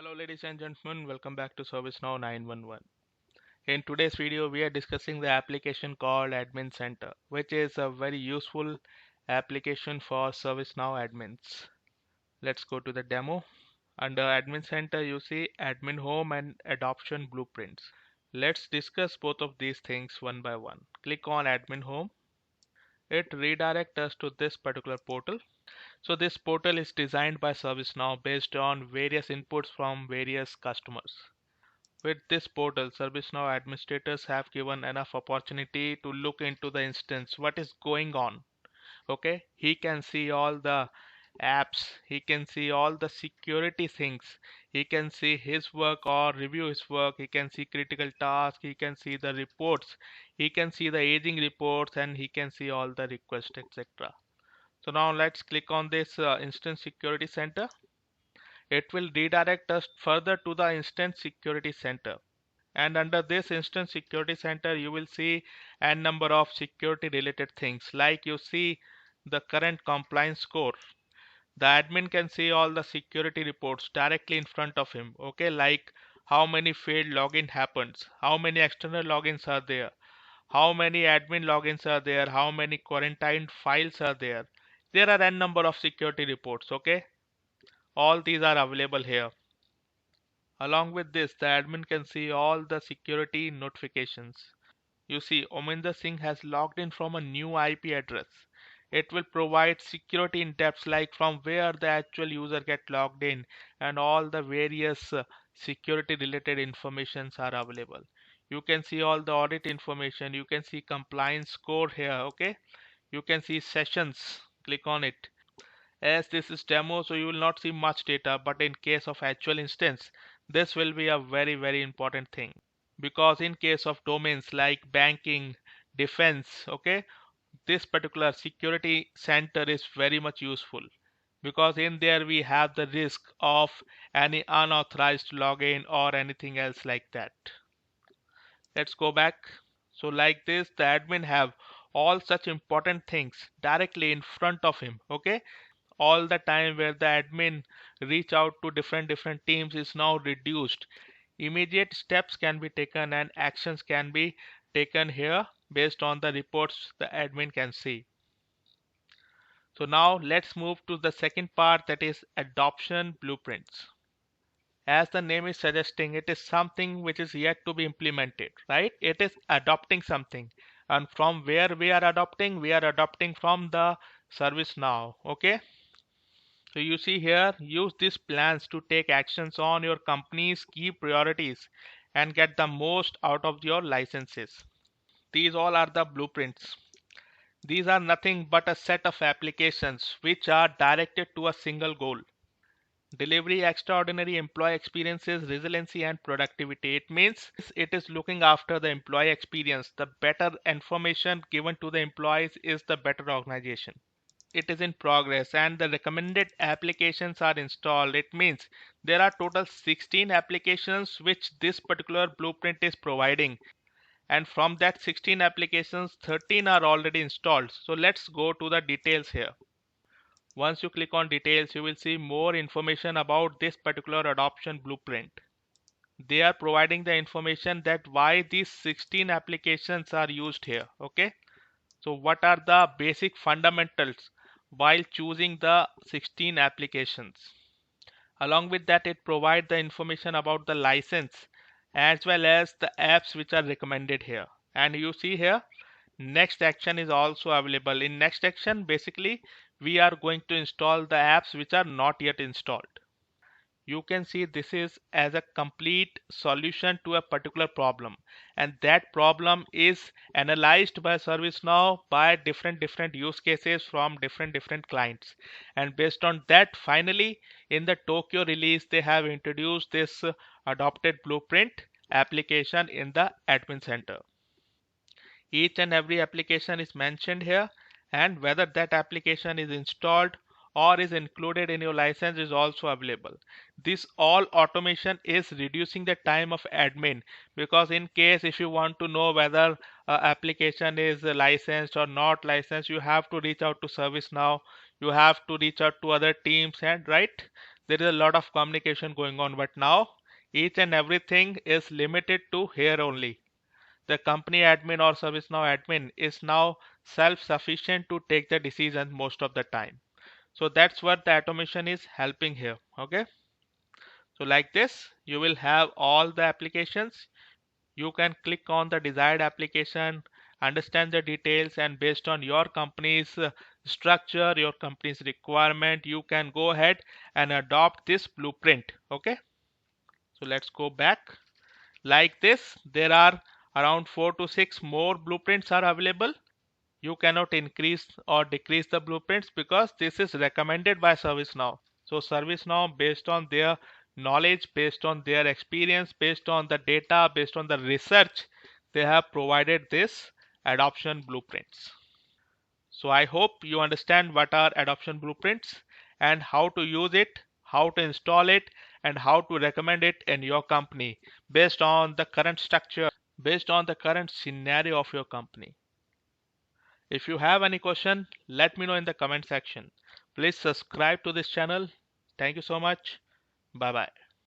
Hello ladies and gentlemen, welcome back to ServiceNow 911. In today's video, we are discussing the application called Admin Center, which is a very useful application for ServiceNow admins. Let's go to the demo. Under Admin Center, you see Admin Home and Adoption Blueprints. Let's discuss both of these things one by one. Click on Admin Home. It redirects us to this particular portal. So this portal is designed by ServiceNow based on various inputs from various customers. With this portal, ServiceNow administrators have given enough opportunity to look into the instance, what is going on. Okay, he can see all the apps, he can see all the security things, he can see his work or review his work, he can see critical tasks, he can see the reports, he can see the aging reports, and he can see all the requests, etc. So now let's click on this instance security center. It will redirect us further to the instance security center. And under this instance security center, you will see a number of security related things, like you see the current compliance score. The admin can see all the security reports directly in front of him. Okay, like how many failed login happens, how many external logins are there, how many admin logins are there, how many quarantined files are there. There are n number of security reports. Okay, all these are available here. Along with this, the admin can see all the security notifications. You see, Ominder Singh has logged in from a new IP address. It will provide security in depth, like from where the actual user get logged in, and all the various security related informations are available. You can see all the audit information. You can see compliance score here. Okay, you can see sessions. Click on it. As this is demo, so you will not see much data, but in case of actual instance, this will be a very important thing, because in case of domains like banking, defense, okay, this particular security center is very much useful, because in there we have the risk of any unauthorized login or anything else like that. Let's go back. So like this, the admin have all such important things directly in front of him. Okay, all the time where the admin reach out to different teams is now reduced. Immediate steps can be taken and actions can be taken here based on the reports the admin can see. So now let's move to the second part, that is adoption blueprints. As the name is suggesting, it is something which is yet to be implemented, right? It is adopting something, and from where we are adopting, we are adopting from the ServiceNow. Okay, so you see here, use these plans to take actions on your company's key priorities and get the most out of your licenses. These all are the blueprints. These are nothing but a set of applications which are directed to a single goal. Delivery extraordinary employee experiences, resiliency and productivity. It means it is looking after the employee experience. The better information given to the employees is the better organization. It is in progress and the recommended applications are installed. It means there are total 16 applications which this particular blueprint is providing, and from that 16 applications 13 are already installed. So let's go to the details here. Once you click on details, you will see more information about this particular adoption blueprint. They are providing the information that why these 16 applications are used here. Okay, so what are the basic fundamentals while choosing the 16 applications? Along with that, it provides the information about the license as well as the apps which are recommended here. And you see here, next action is also available. In next action, basically, we are going to install the apps which are not yet installed. You can see this is as a complete solution to a particular problem, and that problem is analyzed by ServiceNow by different use cases from different clients, and based on that, finally in the Tokyo release they have introduced this adopted blueprint application in the admin center. Each and every application is mentioned here, and whether that application is installed or is included in your license is also available. This all automation is reducing the time of admin, because in case if you want to know whether application is licensed or not licensed, you have to reach out to ServiceNow, you have to reach out to other teams, and right, there is a lot of communication going on, but now each and everything is limited to here only. The company admin or ServiceNow admin is now self-sufficient to take the decision most of the time. So that's what the automation is helping here. Okay, so like this you will have all the applications. You can click on the desired application, understand the details, and based on your company's structure, your company's requirement, you can go ahead and adopt this blueprint. Okay, so let's go back. Like this, there are around 4 to 6 more blueprints are available. You cannot increase or decrease the blueprints because this is recommended by ServiceNow. So ServiceNow, based on their knowledge, based on their experience, based on the data, based on the research, they have provided this adoption blueprints. So I hope you understand what are adoption blueprints and how to use it, how to install it, and how to recommend it in your company based on the current structure, based on the current scenario of your company. If you have any question, let me know in the comment section. Please subscribe to this channel. Thank you so much. Bye bye.